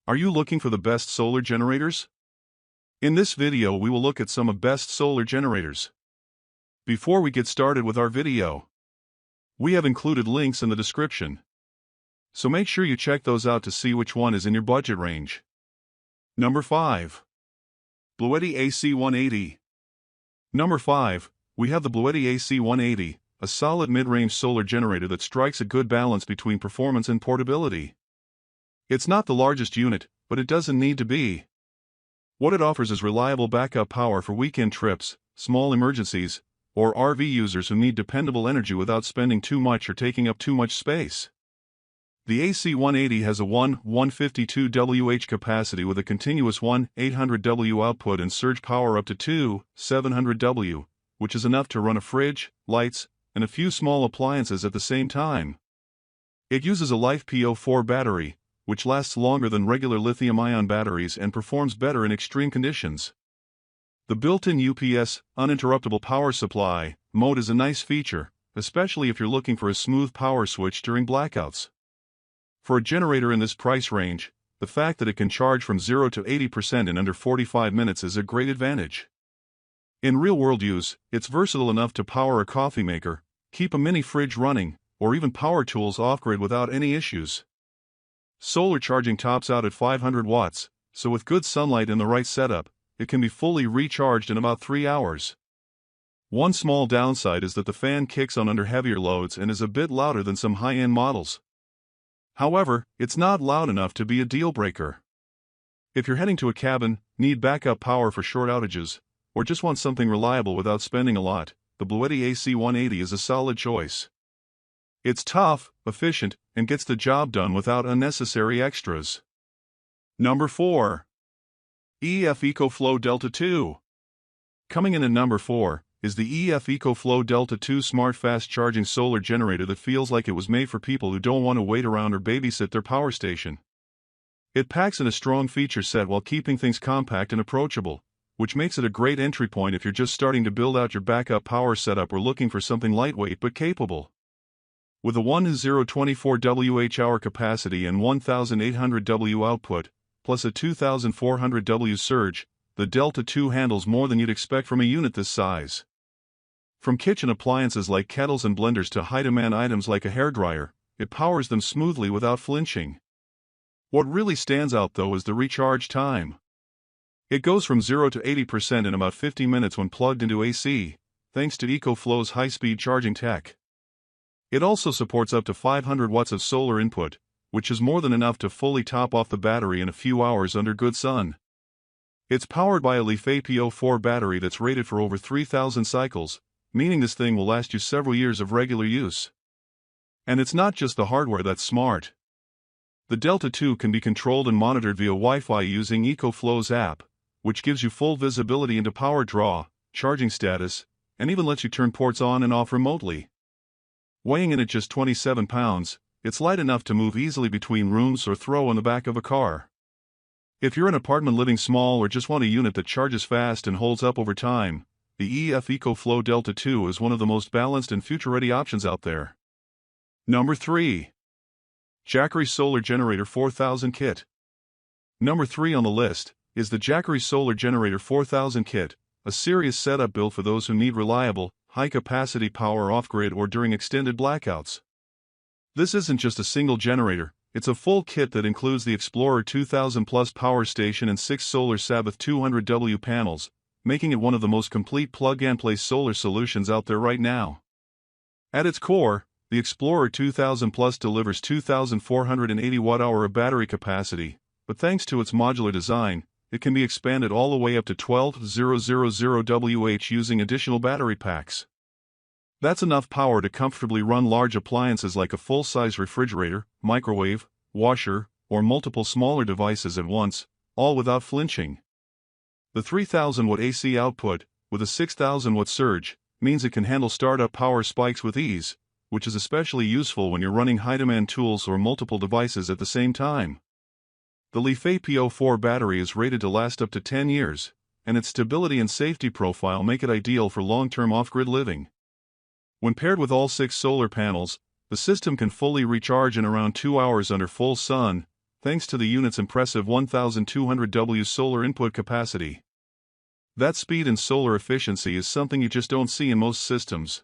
Are you looking for the best solar generators? In this video we will look at some of best solar generators. Before we get started with our video, we have included links in the description, so make sure you check those out to see which one is in your budget range. Number 5. Bluetti AC-180. Number 5, we have the Bluetti AC-180, a solid mid-range solar generator that strikes a good balance between performance and portability. It's not the largest unit, but it doesn't need to be. What it offers is reliable backup power for weekend trips, small emergencies, or RV users who need dependable energy without spending too much or taking up too much space. The AC-180 has a 152 Wh capacity with a continuous 800 W output and surge power up to 700 W, which is enough to run a fridge, lights, and a few small appliances at the same time. It uses a LiFePO4 battery, which lasts longer than regular lithium-ion batteries and performs better in extreme conditions. The built-in UPS, uninterruptible power supply, mode is a nice feature, especially if you're looking for a smooth power switch during blackouts. For a generator in this price range, the fact that it can charge from 0 to 80% in under 45 minutes is a great advantage. In real-world use, it's versatile enough to power a coffee maker, keep a mini fridge running, or even power tools off-grid without any issues. Solar charging tops out at 500 watts, so with good sunlight and the right setup, it can be fully recharged in about 3 hours. One small downside is that the fan kicks on under heavier loads and is a bit louder than some high-end models. However, it's not loud enough to be a deal-breaker. If you're heading to a cabin, need backup power for short outages, or just want something reliable without spending a lot, the Bluetti AC-180 is a solid choice. It's tough, efficient, and gets the job done without unnecessary extras. Number 4. EF EcoFlow Delta 2. Coming in at number 4 is the EF EcoFlow Delta 2 smart fast charging solar generator that feels like it was made for people who don't want to wait around or babysit their power station. It packs in a strong feature set while keeping things compact and approachable, which makes it a great entry point if you're just starting to build out your backup power setup or looking for something lightweight but capable. With a 1024 Wh capacity and 1800 W output, plus a 2400 W surge, the Delta 2 handles more than you'd expect from a unit this size. From kitchen appliances like kettles and blenders to high-demand items like a hairdryer, it powers them smoothly without flinching. What really stands out though is the recharge time. It goes from 0 to 80% in about 50 minutes when plugged into AC, thanks to EcoFlow's high-speed charging tech. It also supports up to 500 watts of solar input, which is more than enough to fully top off the battery in a few hours under good sun. It's powered by a LiFePO4 battery that's rated for over 3,000 cycles, meaning this thing will last you several years of regular use. And it's not just the hardware that's smart. The Delta 2 can be controlled and monitored via Wi-Fi using EcoFlow's app, which gives you full visibility into power draw, charging status, and even lets you turn ports on and off remotely. Weighing in at just 27 pounds, it's light enough to move easily between rooms or throw on the back of a car. If you're an apartment living small or just want a unit that charges fast and holds up over time, the EF EcoFlow Delta 2 is one of the most balanced and future-ready options out there. Number 3. Jackaryi Solar Generator 4000 Kit. Number 3 on the list is the Jackaryi Solar Generator 4000 Kit, a serious setup built for those who need reliable, high-capacity power off-grid or during extended blackouts. This isn't just a single generator, it's a full kit that includes the Explorer 2000 Plus power station and 6 Solar Sabbath 200W panels, making it one of the most complete plug-and-play solar solutions out there right now. At its core, the Explorer 2000 Plus delivers 2,480 watt-hour of battery capacity, but thanks to its modular design, it can be expanded all the way up to 12,000 Wh using additional battery packs. That's enough power to comfortably run large appliances like a full-size refrigerator, microwave, washer, or multiple smaller devices at once, all without flinching. The 3,000-watt AC output, with a 6,000-watt surge, means it can handle startup power spikes with ease, which is especially useful when you're running high-demand tools or multiple devices at the same time. The LiFePO4 battery is rated to last up to 10 years, and its stability and safety profile make it ideal for long-term off-grid living. When paired with all 6 solar panels, the system can fully recharge in around 2 hours under full sun, thanks to the unit's impressive 1200 W solar input capacity. That speed and solar efficiency is something you just don't see in most systems.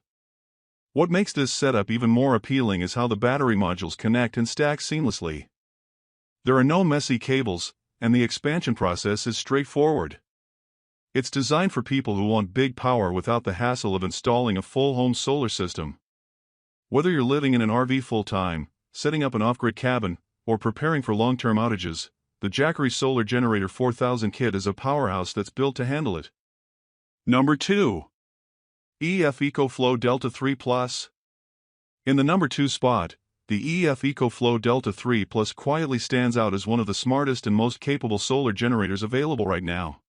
What makes this setup even more appealing is how the battery modules connect and stack seamlessly. There are no messy cables, and the expansion process is straightforward. It's designed for people who want big power without the hassle of installing a full home solar system. Whether you're living in an RV full-time, setting up an off-grid cabin, or preparing for long-term outages, the Jackery Solar Generator 4000 kit is a powerhouse that's built to handle it. Number 2. EF EcoFlow Delta 3 Plus. In the number 2 spot, the EF EcoFlow Delta 3 Plus quietly stands out as one of the smartest and most capable solar generators available right now.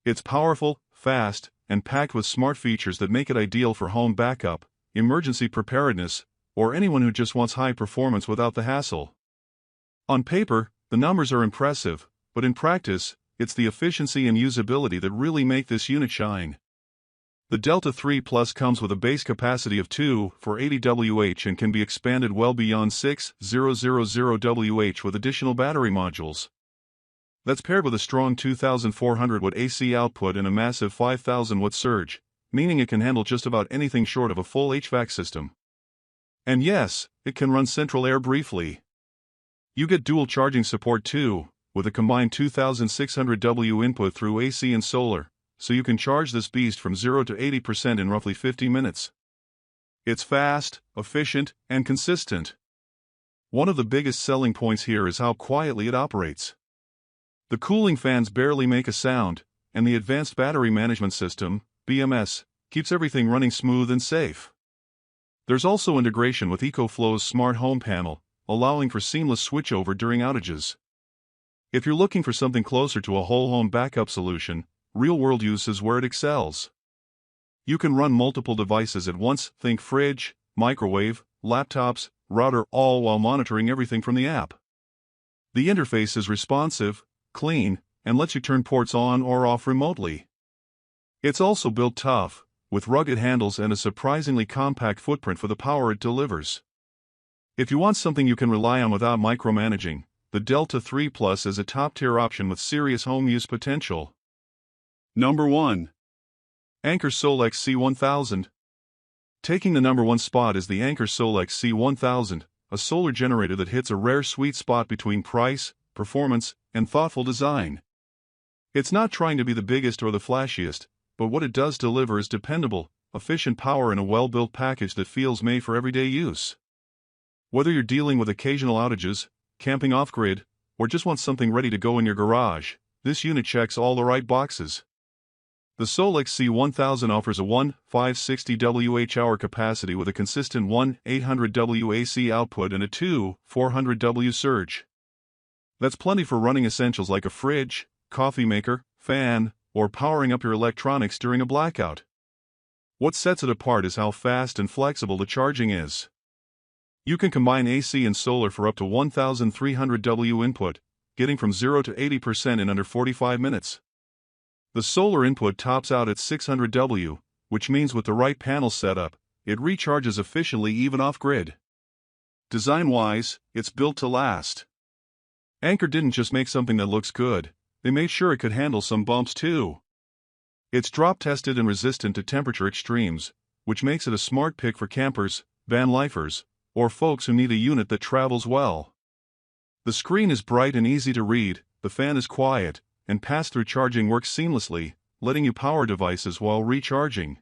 It's powerful, fast, and packed with smart features that make it ideal for home backup, emergency preparedness, or anyone who just wants high performance without the hassle. On paper, the numbers are impressive, but in practice, it's the efficiency and usability that really make this unit shine. The Delta 3 Plus comes with a base capacity of 2,480 Wh and can be expanded well beyond 6,000 Wh with additional battery modules. That's paired with a strong 2,400 watt AC output and a massive 5,000 watt surge, meaning it can handle just about anything short of a full HVAC system. And yes, it can run central air briefly. You get dual charging support too, with a combined 2,600 W input through AC and solar, so you can charge this beast from 0 to 80% in roughly 50 minutes. It's fast, efficient, and consistent. One of the biggest selling points here is how quietly it operates. The cooling fans barely make a sound, and the Advanced Battery Management System, BMS, keeps everything running smooth and safe. There's also integration with EcoFlow's smart home panel, allowing for seamless switchover during outages. If you're looking for something closer to a whole home backup solution, real-world use is where it excels. You can run multiple devices at once, think fridge, microwave, laptops, router, all while monitoring everything from the app. The interface is responsive, clean, and lets you turn ports on or off remotely. It's also built tough, with rugged handles and a surprisingly compact footprint for the power it delivers. If you want something you can rely on without micromanaging, the Delta 3 Plus is a top-tier option with serious home use potential. Number 1. Anker Solex C1000. Taking the number 1 spot is the Anker Solex C1000, a solar generator that hits a rare sweet spot between price, performance, and thoughtful design. It's not trying to be the biggest or the flashiest, but what it does deliver is dependable, efficient power in a well-built package that feels made for everyday use. Whether you're dealing with occasional outages, camping off-grid, or just want something ready to go in your garage, this unit checks all the right boxes. The Solex C1000 offers a 1,560 Wh capacity with a consistent 1,800 W AC output and a 2,400 W surge. That's plenty for running essentials like a fridge, coffee maker, fan, or powering up your electronics during a blackout. What sets it apart is how fast and flexible the charging is. You can combine AC and solar for up to 1,300 W input, getting from 0 to 80% in under 45 minutes. The solar input tops out at 600 W, which means with the right panel setup, it recharges efficiently even off-grid. Design-wise, it's built to last. Anker didn't just make something that looks good, they made sure it could handle some bumps too. It's drop-tested and resistant to temperature extremes, which makes it a smart pick for campers, van lifers, or folks who need a unit that travels well. The screen is bright and easy to read, the fan is quiet, and pass-through charging works seamlessly, letting you power devices while recharging.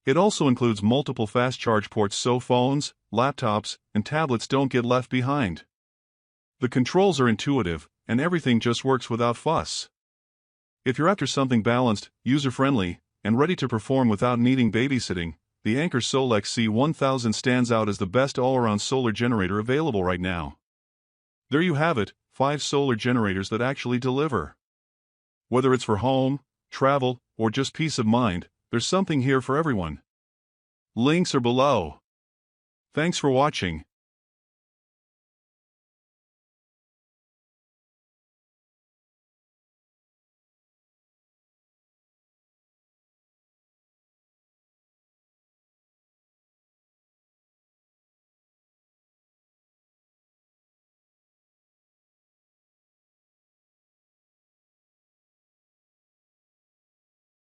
It also includes multiple fast charge ports so phones, laptops, and tablets don't get left behind. The controls are intuitive, and everything just works without fuss. If you're after something balanced, user-friendly, and ready to perform without needing babysitting, the Anker Solex C1000 stands out as the best all-around solar generator available right now. There you have it, 5 solar generators that actually deliver. Whether it's for home, travel, or just peace of mind, there's something here for everyone. Links are below. Thanks for watching.